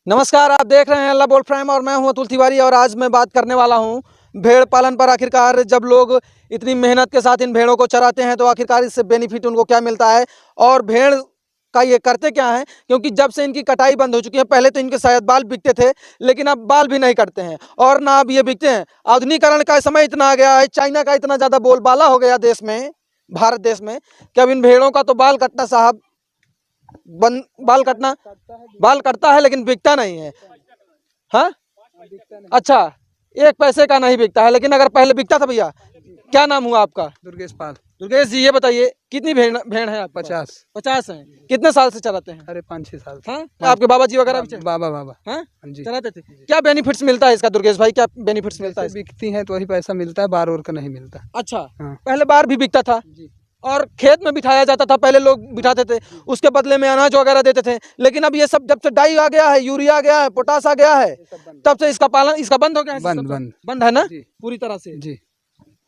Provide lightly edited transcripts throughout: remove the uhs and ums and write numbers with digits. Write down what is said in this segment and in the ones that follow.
नमस्कार, आप देख रहे हैं अल्लाह बोल प्राइम और मैं हूं अतुल तिवारी। और आज मैं बात करने वाला हूं भेड़ पालन पर। आखिरकार जब लोग इतनी मेहनत के साथ इन भेड़ों को चराते हैं तो आखिरकार इससे बेनिफिट उनको क्या मिलता है और भेड़ का ये करते क्या हैं, क्योंकि जब से इनकी कटाई बंद हो चुकी है, पहले तो इनके शायद बाल बिकते थे लेकिन अब बाल भी नहीं कटते हैं और ना अब ये बिकते हैं। आधुनिकीकरण का समय इतना आ गया है, चाइना का इतना ज़्यादा बोलबाला हो गया देश में, भारत देश में, कि अब इन भेड़ों का तो बाल कटना साहब बाल कटता है लेकिन बिकता नहीं है। हाँ, अच्छा, एक पैसे का नहीं बिकता है, लेकिन अगर पहले बिकता था। भैया क्या नाम हुआ आपका? दुर्गेश पाल। दुर्गेश जी, ये बताइए कितनी भेड़ है आपके? 50 हैं। कितने साल से चलाते हैं? अरे 5-6 साल। हाँ, आपके बाबा जी वगैरह भी बाबा हाँ जी चलाते थे। क्या बेनिफिट्स मिलता है इसका दुर्गेश भाई, क्या बेनिफिट्स मिलता है? बिकती हैं तो वही पैसा मिलता है, बार और का नहीं मिलता। अच्छा, हाँ। पहले बार भी बिकता था और खेत में बिठाया जाता था, पहले लोग बिठाते थे, उसके बदले में अनाज वगैरह देते थे। लेकिन अब ये सब जब से डाई आ गया है, यूरिया आ गया है, पोटास आ गया है, तब से इसका पालन इसका बंद हो गया है। बंद है ना पूरी तरह से जी।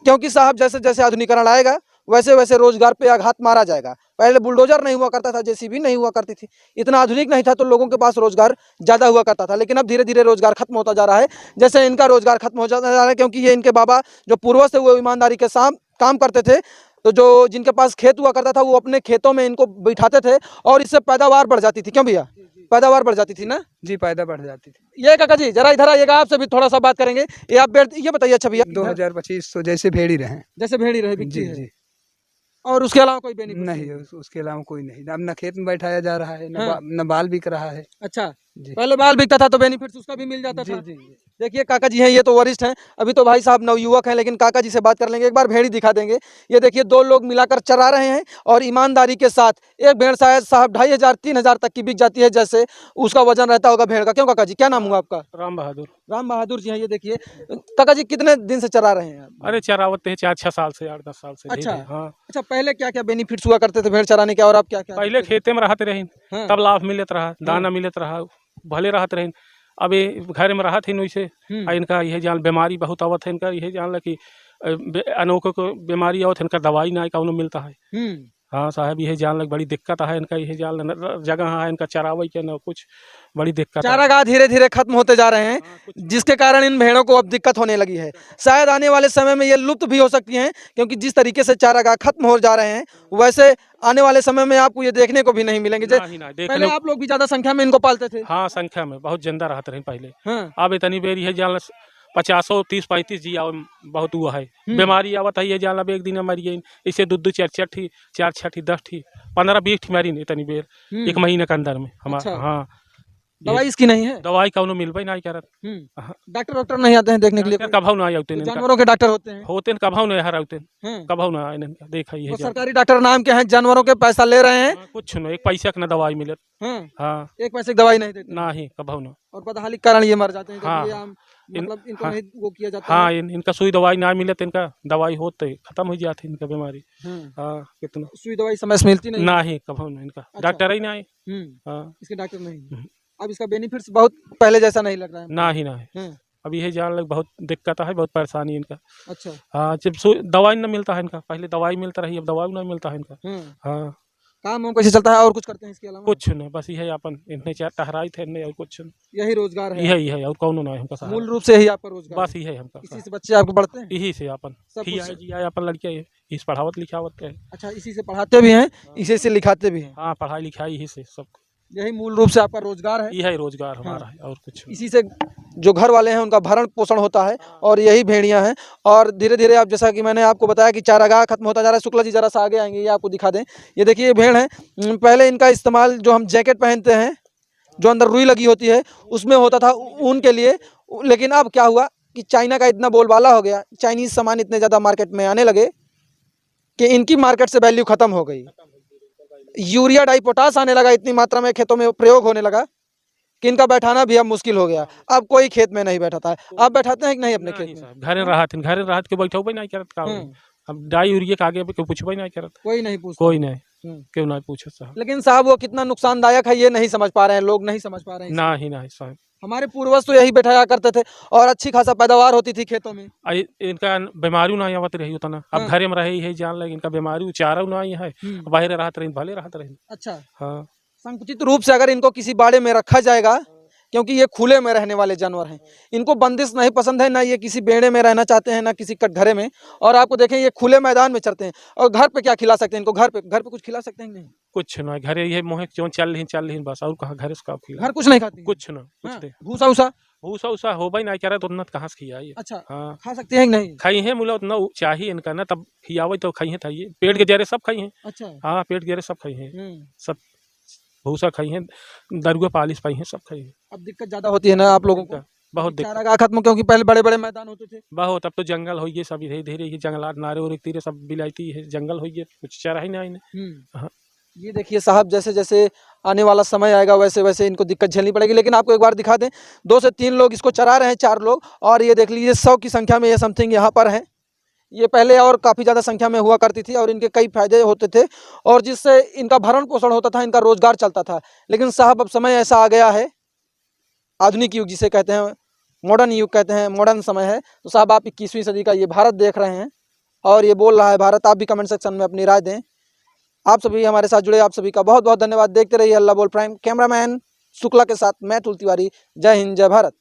क्योंकि साहब जैसे जैसे आधुनिकीकरण आएगा वैसे वैसे रोजगार पे आघात मारा जाएगा। पहले बुलडोजर नहीं हुआ करता था, जेसीबी नहीं हुआ करती थी, इतना आधुनिक नहीं था, तो लोगों के पास रोजगार ज़्यादा हुआ करता था। लेकिन अब धीरे धीरे रोजगार खत्म होता जा रहा है, जैसे इनका रोजगार खत्म हो जा रहा है, क्योंकि ये इनके बाबा जो पूर्वज थे वो ईमानदारी के साथ काम करते थे। तो जो जिनके पास खेत हुआ करता था वो अपने खेतों में इनको बिठाते थे और इससे पैदावार बढ़ जाती थी। क्यों भैया? पैदावार बढ़ जाती थी ना जी, पैदा बढ़ जाती थी। ये काका जी जरा इधर आइएगा, आपसे भी थोड़ा सा बात करेंगे। ये आप ये बताइए। अच्छा भैया, 2025 तो जैसे भेड़ ही रहे, जैसे भेड़ी रहे बिकती जी है। जी। और उसके अलावा कोई बेनिफिट नहीं, उसके अलावा कोई नहीं। अब न खेत में बैठाया जा रहा है, हाँ। न बाल बिक रहा है। अच्छा, जी। पहले बाल बिकता था तो बेनिफिट्स उसका भी मिल जाता जी था। जी। देखिए काका जी हैं, ये तो वरिष्ठ हैं, अभी तो भाई साहब नवयुवक हैं, लेकिन काका जी से बात कर लेंगे। एक बार भेड़ी दिखा देंगे। ये देखिए, दो लोग मिलाकर चरा रहे हैं और ईमानदारी के साथ एक भेड़ शायद साहब 2500-3000 तक की बिक जाती है, जैसे उसका वजन रहता होगा भेड़ का। क्यों काका जी, क्या नाम हुआ आपका? राम बहादुर। राम बहादुर जी हैं। ये देखिए काका जी, कितने दिन से चरा रहे हैं आप? अरे चरावते हैं 4-6 साल से, 8-10 साल से। अच्छा हाँ। अच्छा, पहले क्या क्या बेनिफिट्स हुआ करते थे भेड़ चराने के और अब क्या क्या? पहले खेते में रहते रही, हाँ। तब लाभ मिलत रहा, दाना मिलत रहा, भले रहते रही। अब ये घर में रहा थे वैसे, इनका यह जान बीमारी बहुत आवत है। इनका यह जान कि अनोखो को बीमारी आवत है, इनका दवाई ना कौन मिलता है। हाँ साहब, यह जान लग बड़ी दिक्कत है इनका। यह जान जगह है इनका चरावे के न कुछ, बड़ी दिक्कत। चारागाह धीरे धीरे खत्म होते जा रहे हैं, जिसके कारण इन भेड़ों को अब दिक्कत होने लगी है। शायद आने वाले समय में ये लुप्त भी हो सकती हैं, क्योंकि जिस तरीके से चारागाह खत्म हो जा रहे हैं वैसे आने वाले समय में आपको ये देखने को भी नहीं मिलेंगे। पहले आप लोग भी ज्यादा संख्या में इनको पालते थे। हाँ, संख्या में बहुत जिंदा रहते रहे पहले। हाँ। अब इतनी बेर यह जान 50-30-35 जी बहुत हुआ है। बीमारी आवत है, ये जान अब एक दिन मरी गई, इसे 2-2 4-4 4-6 10 15-20 मरी नहीं इतनी बेर एक महीने के अंदर में हमारा। हाँ, दवाई इसकी नहीं है? दवाई कौन मिलबे नहीं करत। डॉक्टर नहीं आते हैं देखने के लिए? कभाऊ ना आते हैं, जानवरों के डॉक्टर होते हैं कभाऊ नहीं हर आते, कभाऊ ना देखा ही है। सरकारी डॉक्टर नाम के हैं, जानवरों के पैसा ले रहे हैं। कुछ नहीं, एक पैसा का ना दवाई मिलत। हाँ, एक पैसे की दवाई नहीं देते ना ही कभाऊ ना। और बदहाली के कारण ये मर जाते हैं। हाँ, मतलब इनको नहीं वो किया जाता हाँ, है। इनका सुई दवाई ना मिलत, इनका दवाई होते खत्म हो जाती इनका बीमारी। हाँ, कितना सुई दवाई समय से मिलती नहीं ना ही कभाऊ ना, इनका डॉक्टर ही ना है। हाँ, इसके डॉक्टर नहीं। अब इसका बेनिफिट्स बहुत पहले जैसा नहीं लग रहा है। ना ही अब यह जान लग बहुत दिक्कत है, बहुत परेशानी इनका। अच्छा। हाँ, जब दवाई ना मिलता है इनका, पहले दवाई मिलता रही, अब दवाई नहीं मिलता है इनका। हाँ, काम हम कैसे चलता है और कुछ करते हैं इसके अलावा? कुछ नहीं, बस यही अपन इतने चार टहराई थे और कुछ नहीं। यही रोजगार है? यही है और कौन ना है हमका सहारा। मूल रूप से यही आपका रोजगार बस यही है हमका। इसी से बच्चे आपको पढ़ते हैं? यही से अपन अपन लड़के इस पढ़ावत लिखावत है। अच्छा, इसी से पढ़ाते भी हैं, इसी से लिखाते भी हैं? हाँ, पढ़ाई लिखाई यही से सब, यही मूल रूप से आपका रोजगार है? यही रोजगार हमारा है और कुछ। इसी से जो घर वाले हैं उनका भरण पोषण होता है और यही भेड़ियां हैं। और धीरे धीरे आप, जैसा कि मैंने आपको बताया कि चारागाह खत्म होता जा रहा है। शुक्ला जी जरा सा आगे आएंगे, ये आपको दिखा दें। ये देखिए, ये भेड़ है। पहले इनका इस्तेमाल, जो हम जैकेट पहनते हैं जो अंदर रुई लगी होती है, उसमें होता था ऊन के लिए। लेकिन अब क्या हुआ कि चाइना का इतना बोलबाला हो गया, चाइनीज सामान इतने ज़्यादा मार्केट में आने लगे कि इनकी मार्केट से वैल्यू खत्म हो गई। यूरिया डाई पोटास आने लगा, इतनी मात्रा में खेतों में प्रयोग होने लगा कि इनका बैठाना भी अब मुश्किल हो गया। अब कोई खेत में नहीं बैठाता है। आप बैठाते हैं कि नहीं अपने खेत में? घर राहत के बैठो नहीं करत का। अब डाई यूरिया के आगे पूछबे नहीं करत, कोई नहीं पूछता, कोई नहीं, क्यों नहीं पूछे साहब। लेकिन साहब वो कितना नुकसानदायक है ये नहीं समझ पा रहे हैं, लोग नहीं समझ पा रहे हैं। ना ही साहब, हमारे पूर्वज तो यही बैठाया करते थे और अच्छी खासा पैदावार होती थी खेतों में। इनका बीमारी ना आवत रही उतना। अब घरे में रहे है जान लगे, इनका बीमारी चारा ना है, बाहर रहते रहे भले रहते रहे। अच्छा। हाँ, संकुचित रूप से अगर इनको किसी बाड़े में रखा जाएगा क्योंकि ये खुले में रहने वाले जानवर हैं। इनको बंदिश नहीं पसंद है, ना ये किसी बेड़े में रहना चाहते हैं, ना किसी कटघरे में। और आपको देखें ये खुले मैदान में चरते हैं। और घर पे क्या खिला सकते हैं इनको? घर पे कुछ खिला सकते हैं कि नहीं? कुछ ना, घरे ये मोहे क्यों चल रही बस, और कहाँ घर से खिला, घर कुछ नहीं खाती हैं? कुछ ना, कुछ हाँ, नहीं। भूसा उसा? भूसा उसा हो भाई ना कह रहा तो उतना कहाँ से खिया ये। अच्छा, हाँ, खा सकते हैं कि नहीं? खाई है मुला उतना चाहिए इनका ना, तब खियावे तो खाई है था ये, पेट के जरे सब खाई है। अच्छा। हाँ, पेट के जरे सब खाई है, हम्म। सब भूसा खाई है, दरुआ पालिश पाई है, सब खाई है। अब दिक्कत ज्यादा होती है ना आप लोगों को? बहुत दिक्कत, चारागाह खत्म, क्योंकि पहले बड़े बड़े मैदान होते थे। बहुत। अब तो जंगल हो गए सब, धीरे धीरे ये जंगलात नारे और तीरे सब बिलायती है, जंगल हो गए, कुछ चारा ही ना इन्हें। हाँ। ये देखिए साहब, जैसे जैसे आने वाला समय आएगा वैसे वैसे इनको दिक्कत झेलनी पड़ेगी। लेकिन आपको एक बार दिखा दें, 2 से 3 लोग इसको चरा रहे हैं, 4 लोग। और ये देख लीजिए 100 की संख्या में ये समथिंग यहाँ पर है। ये पहले और काफ़ी ज़्यादा संख्या में हुआ करती थी और इनके कई फायदे होते थे और जिससे इनका भरण पोषण होता था, इनका रोजगार चलता था। लेकिन साहब अब समय ऐसा आ गया है, आधुनिक युग जिसे कहते हैं, मॉडर्न युग कहते हैं, मॉडर्न समय है। तो साहब आप 21वीं सदी का ये भारत देख रहे हैं और ये बोल रहा है भारत। आप भी कमेंट सेक्शन में अपनी राय दें। आप सभी हमारे साथ जुड़े, आप सभी का बहुत बहुत धन्यवाद। देखते रहिए अल्लाह बोल प्राइम। कैमरामैन शुक्ला के साथ मैं अतुल तिवारी। जय हिंद, जय भारत।